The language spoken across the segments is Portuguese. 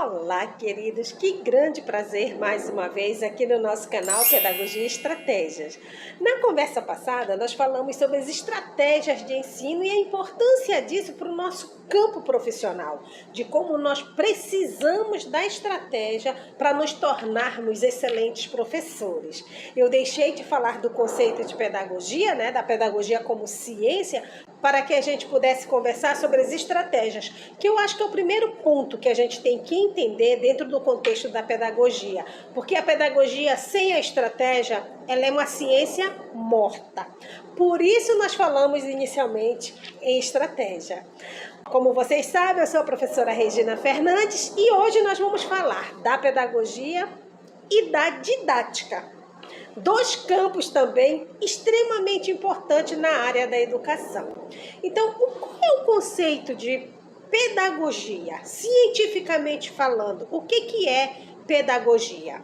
Olá, queridos! Que grande prazer mais uma vez aqui no nosso canal Pedagogia e Estratégias. Na conversa passada, nós falamos sobre as estratégias de ensino e a importância disso para o nosso campo profissional, de como nós precisamos da estratégia para nos tornarmos excelentes professores. Eu deixei de falar do conceito de pedagogia, da pedagogia como ciência, para que a gente pudesse conversar sobre as estratégias, que eu acho que é o primeiro ponto que a gente tem que entender dentro do contexto da pedagogia, porque a pedagogia sem a estratégia, ela é uma ciência morta. Por isso nós falamos inicialmente em estratégia. Como vocês sabem, eu sou a professora Regina Fernandes e hoje nós vamos falar da pedagogia e da didática. Dois campos também extremamente importantes na área da educação. Então, qual é o conceito de pedagogia? Cientificamente falando, o que é pedagogia?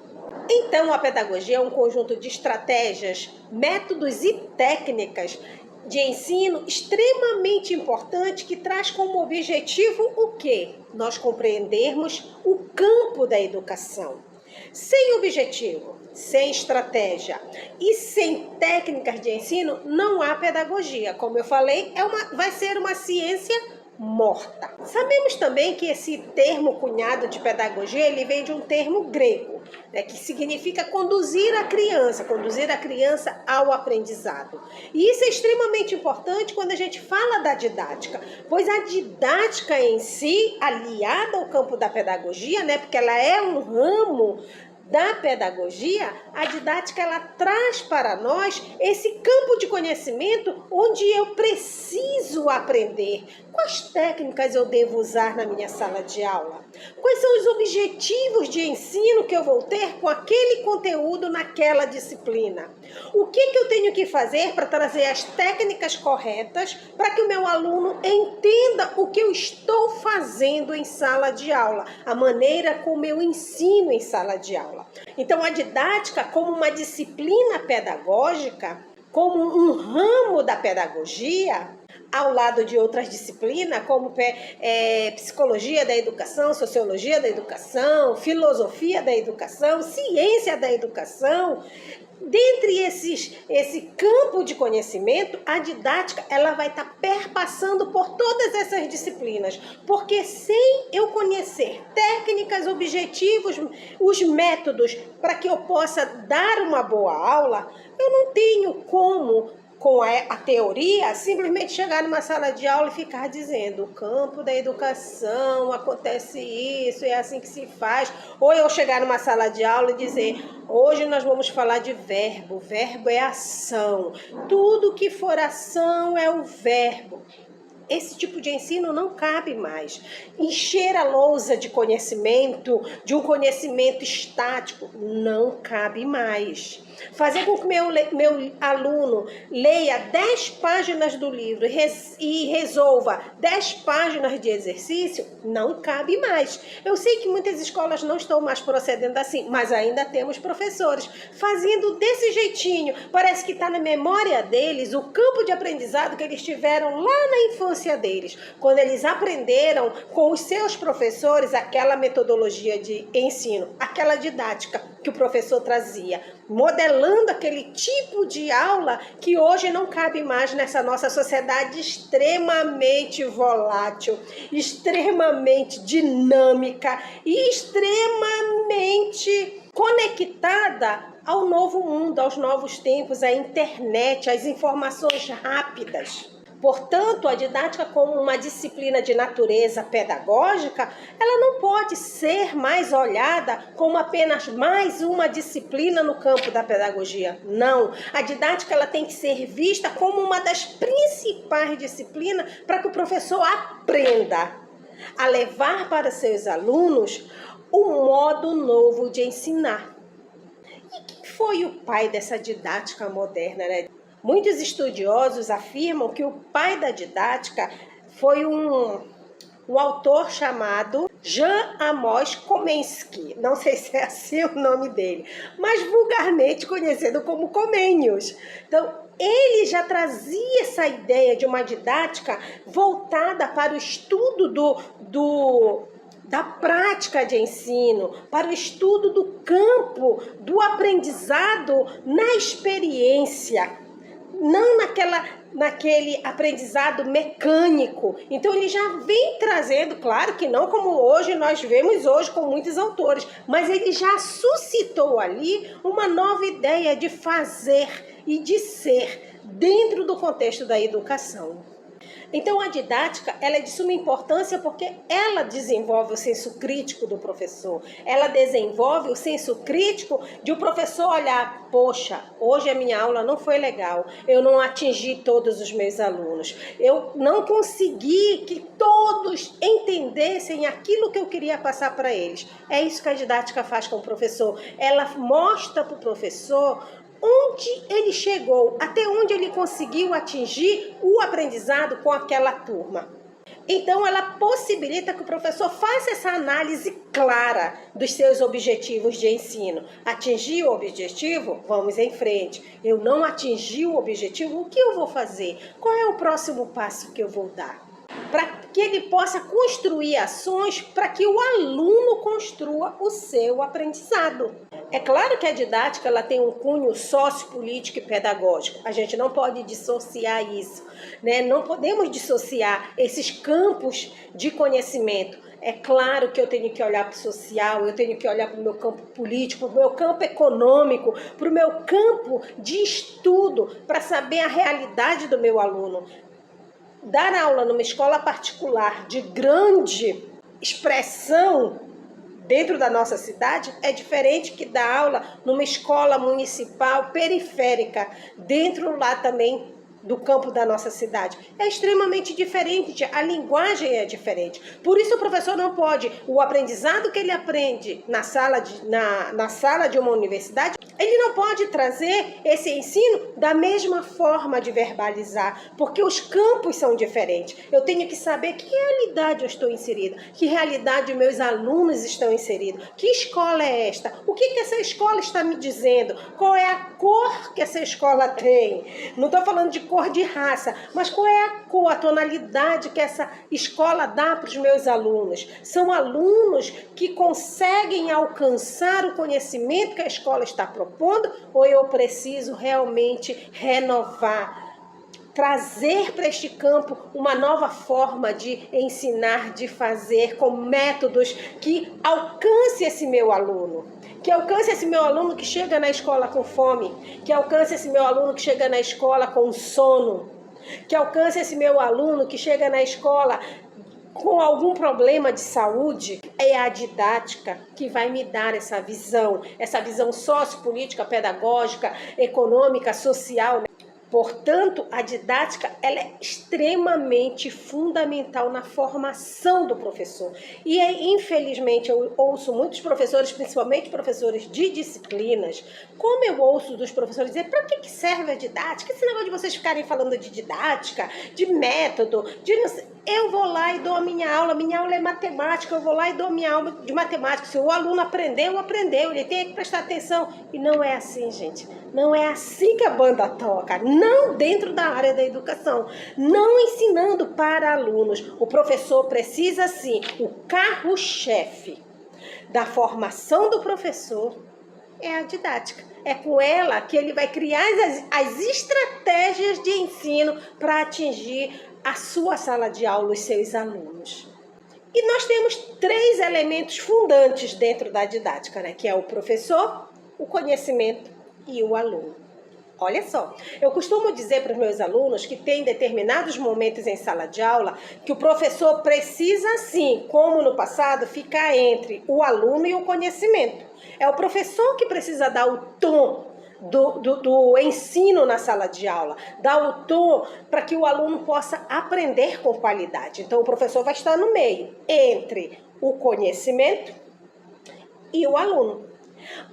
Então, a pedagogia é um conjunto de estratégias, métodos e técnicas de ensino extremamente importante que traz como objetivo o quê? Nós compreendermos o campo da educação. Sem objetivo, sem estratégia e sem técnicas de ensino, não há pedagogia. Como eu falei, vai ser uma ciência morta. Sabemos também que esse termo cunhado de pedagogia, ele vem de um termo grego, que significa conduzir a criança ao aprendizado. E isso é extremamente importante quando a gente fala da didática, pois a didática em si, aliada ao campo da pedagogia, porque ela é um ramo da pedagogia, a didática ela traz para nós esse campo de conhecimento onde eu preciso aprender. Quais técnicas eu devo usar na minha sala de aula? Quais são os objetivos de ensino que eu vou ter com aquele conteúdo naquela disciplina? O que eu tenho que fazer para trazer as técnicas corretas para que o meu aluno entenda o que eu estou fazendo em sala de aula, a maneira como eu ensino em sala de aula. Então, a didática como uma disciplina pedagógica, como um ramo da pedagogia, ao lado de outras disciplinas, como psicologia da educação, sociologia da educação, filosofia da educação, ciência da educação. Dentre esse campo de conhecimento, a didática ela vai estar perpassando por todas essas disciplinas, porque sem eu conhecer técnicas, objetivos, os métodos para que eu possa dar uma boa aula, eu não tenho como, com a teoria, simplesmente chegar numa sala de aula e ficar dizendo o campo da educação, acontece isso, é assim que se faz. Ou eu chegar numa sala de aula e dizer, hoje nós vamos falar de verbo, verbo é ação, tudo que for ação é o verbo. Esse tipo de ensino não cabe mais. Encher a lousa de conhecimento, de um conhecimento estático, não cabe mais. Fazer com que meu aluno leia 10 páginas do livro e resolva 10 páginas de exercício, não cabe mais. Eu sei que muitas escolas não estão mais procedendo assim, mas ainda temos professores fazendo desse jeitinho. Parece que está na memória deles o campo de aprendizado que eles tiveram lá na infância deles, quando eles aprenderam com os seus professores aquela metodologia de ensino, aquela didática que o professor trazia, modelando aquele tipo de aula que hoje não cabe mais nessa nossa sociedade extremamente volátil, extremamente dinâmica e extremamente conectada ao novo mundo, aos novos tempos, à internet, às informações rápidas. Portanto, a didática como uma disciplina de natureza pedagógica, ela não pode ser mais olhada como apenas mais uma disciplina no campo da pedagogia. Não, a didática ela tem que ser vista como uma das principais disciplinas para que o professor aprenda a levar para seus alunos um modo novo de ensinar. E quem foi o pai dessa didática moderna, Muitos estudiosos afirmam que o pai da didática foi um autor chamado Jan Amos Komensky. Não sei se é assim o nome dele, mas vulgarmente conhecido como Comênios. Então, ele já trazia essa ideia de uma didática voltada para o estudo da prática de ensino, para o estudo do campo, do aprendizado na experiência, não naquele aprendizado mecânico. Então ele já vem trazendo, claro que não como hoje nós vemos hoje com muitos autores, mas ele já suscitou ali uma nova ideia de fazer e de ser dentro do contexto da educação. Então a didática, ela é de suma importância porque ela desenvolve o senso crítico do professor. Ela desenvolve o senso crítico de o professor olhar, poxa, hoje a minha aula não foi legal, eu não atingi todos os meus alunos, eu não consegui que todos entendessem aquilo que eu queria passar para eles. É isso que a didática faz com o professor. Ela mostra para o professor onde ele chegou, até onde ele conseguiu atingir o aprendizado com aquela turma. Então, ela possibilita que o professor faça essa análise clara dos seus objetivos de ensino. Atingir o objetivo? Vamos em frente. Eu não atingi o objetivo, o que eu vou fazer? Qual é o próximo passo que eu vou dar? Para que ele possa construir ações para que o aluno construa o seu aprendizado. É claro que a didática ela tem um cunho sociopolítico e pedagógico. A gente não pode dissociar isso, né? Não podemos dissociar esses campos de conhecimento. É claro que eu tenho que olhar para o social, eu tenho que olhar para o meu campo político, para o meu campo econômico, para o meu campo de estudo, para saber a realidade do meu aluno. Dar aula numa escola particular de grande expressão dentro da nossa cidade é diferente que dar aula numa escola municipal periférica, dentro lá também do campo da nossa cidade. É extremamente diferente, a linguagem é diferente. Por isso o professor não pode, o aprendizado que ele aprende na sala de uma universidade, ele não pode trazer esse ensino da mesma forma de verbalizar, porque os campos são diferentes. Eu tenho que saber que realidade eu estou inserida, que realidade meus alunos estão inseridos, que escola é esta, o que essa escola está me dizendo, qual é a cor que essa escola tem. Não estou falando de cor de raça, mas qual é a cor, a tonalidade que essa escola dá para os meus alunos. São alunos que conseguem alcançar o conhecimento que a escola está propondo, ou eu preciso realmente renovar, trazer para este campo uma nova forma de ensinar, de fazer, com métodos que alcance esse meu aluno. Que alcance esse meu aluno que chega na escola com fome, que alcance esse meu aluno que chega na escola com sono, que alcance esse meu aluno que chega na escola com algum problema de saúde. É a didática que vai me dar essa visão sociopolítica, pedagógica, econômica, social. Portanto, a didática ela é extremamente fundamental na formação do professor. E infelizmente eu ouço muitos professores, principalmente professores de disciplinas, como eu ouço dos professores dizer, para que serve a didática? Esse negócio de vocês ficarem falando de didática, de método, de não sei. Eu vou lá e dou a minha aula é matemática, eu vou lá e dou a minha aula de matemática. Se o aluno aprendeu, ele tem que prestar atenção. E não é assim, gente. Não é assim que a banda toca. Não dentro da área da educação. Não ensinando para alunos. O professor precisa, sim, o carro-chefe da formação do professor é a didática. É com ela que ele vai criar as estratégias de ensino para atingir a sua sala de aula, os seus alunos. E nós temos 3 elementos fundantes dentro da didática, né? Que é o professor, o conhecimento e o aluno. Olha só, eu costumo dizer para os meus alunos que tem determinados momentos em sala de aula que o professor precisa, sim, como no passado, ficar entre o aluno e o conhecimento. É o professor que precisa dar o tom do ensino na sala de aula, dar o tom para que o aluno possa aprender com qualidade. Então, o professor vai estar no meio, entre o conhecimento e o aluno.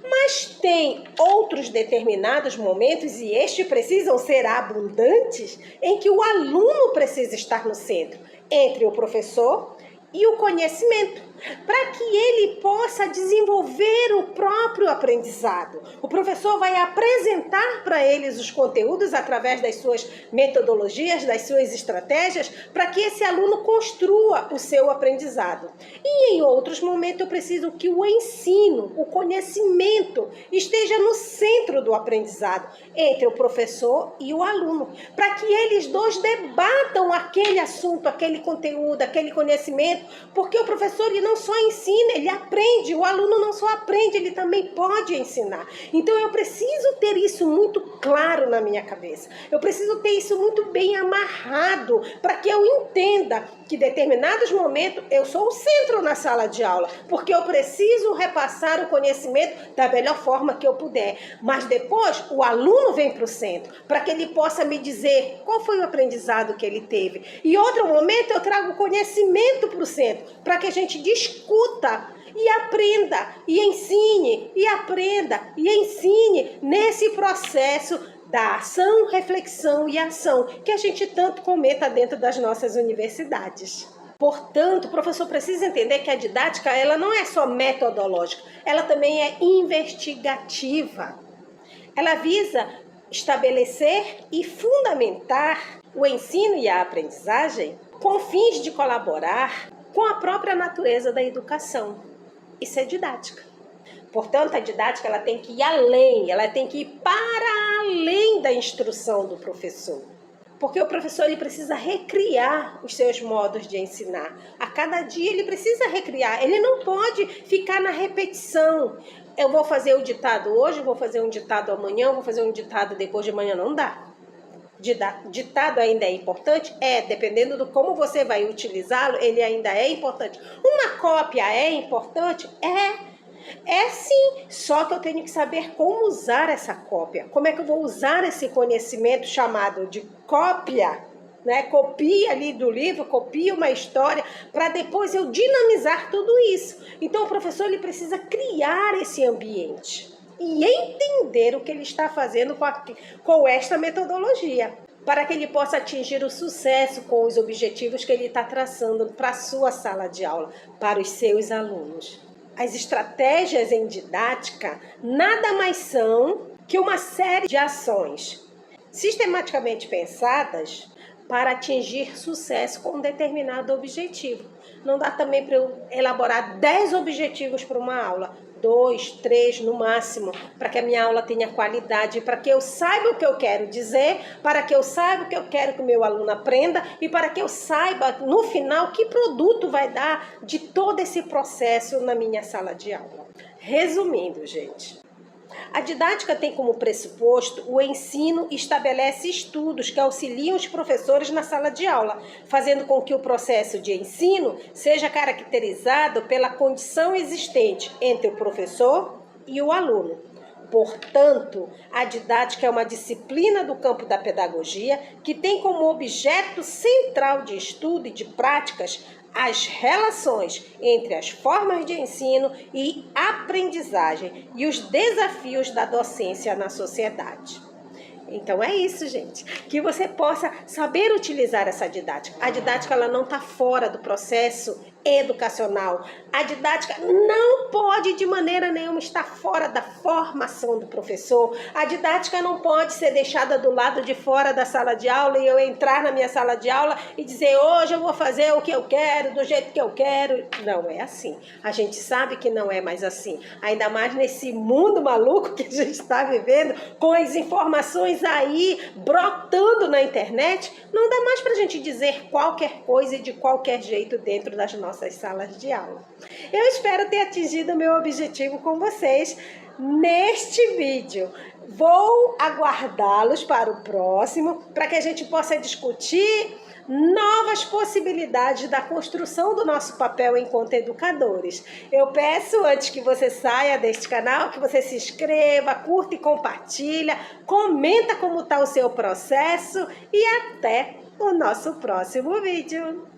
Mas tem outros determinados momentos, e estes precisam ser abundantes, em que o aluno precisa estar no centro, entre o professor e o conhecimento, para que ele possa possa desenvolver o próprio aprendizado. O professor vai apresentar para eles os conteúdos através das suas metodologias, das suas estratégias, para que esse aluno construa o seu aprendizado. E em outros momentos eu preciso que o ensino, o conhecimento esteja no centro do aprendizado, entre o professor e o aluno, para que eles dois debatam aquele assunto, aquele conteúdo, aquele conhecimento, porque o professor ele não só ensina, ele aprende, o aluno não só aprende, ele também pode ensinar. Então eu preciso ter isso muito claro na minha cabeça, eu preciso ter isso muito bem amarrado, para que eu entenda que em determinados momentos eu sou o centro na sala de aula, porque eu preciso repassar o conhecimento da melhor forma que eu puder, mas depois o aluno vem para o centro, para que ele possa me dizer qual foi o aprendizado que ele teve. E outro momento eu trago o conhecimento para o centro, para que a gente discuta e aprenda, e ensine, e aprenda, e ensine nesse processo da ação, reflexão e ação, que a gente tanto comenta dentro das nossas universidades. Portanto, o professor precisa entender que a didática ela não é só metodológica, ela também é investigativa. Ela visa estabelecer e fundamentar o ensino e a aprendizagem com fins de colaborar com a própria natureza da educação. Isso é didática. Portanto, a didática ela tem que ir além, ela tem que ir para além da instrução do professor. Porque o professor ele precisa recriar os seus modos de ensinar. A cada dia ele precisa recriar, ele não pode ficar na repetição. Eu vou fazer o ditado hoje, vou fazer um ditado amanhã, vou fazer um ditado depois de amanhã, não dá. Ditado ainda é importante? É, dependendo do como você vai utilizá-lo, ele ainda é importante. Uma cópia é importante? É sim, só que eu tenho que saber como usar essa cópia. Como é que eu vou usar esse conhecimento chamado de cópia, né? Copia ali do livro, copia uma história, para depois eu dinamizar tudo isso. Então o professor ele precisa criar esse ambiente e entender o que ele está fazendo com esta metodologia, para que ele possa atingir o sucesso com os objetivos que ele está traçando para a sua sala de aula, para os seus alunos. As estratégias em didática nada mais são que uma série de ações sistematicamente pensadas para atingir sucesso com um determinado objetivo. Não dá também para eu elaborar 10 objetivos para uma aula, 2, 3 no máximo, para que a minha aula tenha qualidade, para que eu saiba o que eu quero dizer, para que eu saiba o que eu quero que o meu aluno aprenda e para que eu saiba no final que produto vai dar de todo esse processo na minha sala de aula. Resumindo, gente, a didática tem como pressuposto o ensino e estabelece estudos que auxiliam os professores na sala de aula, fazendo com que o processo de ensino seja caracterizado pela condição existente entre o professor e o aluno. Portanto, a didática é uma disciplina do campo da pedagogia que tem como objeto central de estudo e de práticas as relações entre as formas de ensino e aprendizagem e os desafios da docência na sociedade. Então é isso, gente, que você possa saber utilizar essa didática. A didática ela não está fora do processo educacional. A didática não pode de maneira nenhuma estar fora da formação do professor. A didática não pode ser deixada do lado de fora da sala de aula e eu entrar na minha sala de aula e dizer hoje eu vou fazer o que eu quero, do jeito que eu quero. Não é assim. A gente sabe que não é mais assim. Ainda mais nesse mundo maluco que a gente está vivendo, com as informações aí brotando na internet, não dá mais para a gente dizer qualquer coisa e de qualquer jeito dentro das nossas salas de aula. Eu espero ter atingido o meu objetivo com vocês neste vídeo. Vou aguardá-los para o próximo, para que a gente possa discutir novas possibilidades da construção do nosso papel enquanto educadores. Eu peço, antes que você saia deste canal, que você se inscreva, curta e compartilha, comenta como está o seu processo e até o nosso próximo vídeo.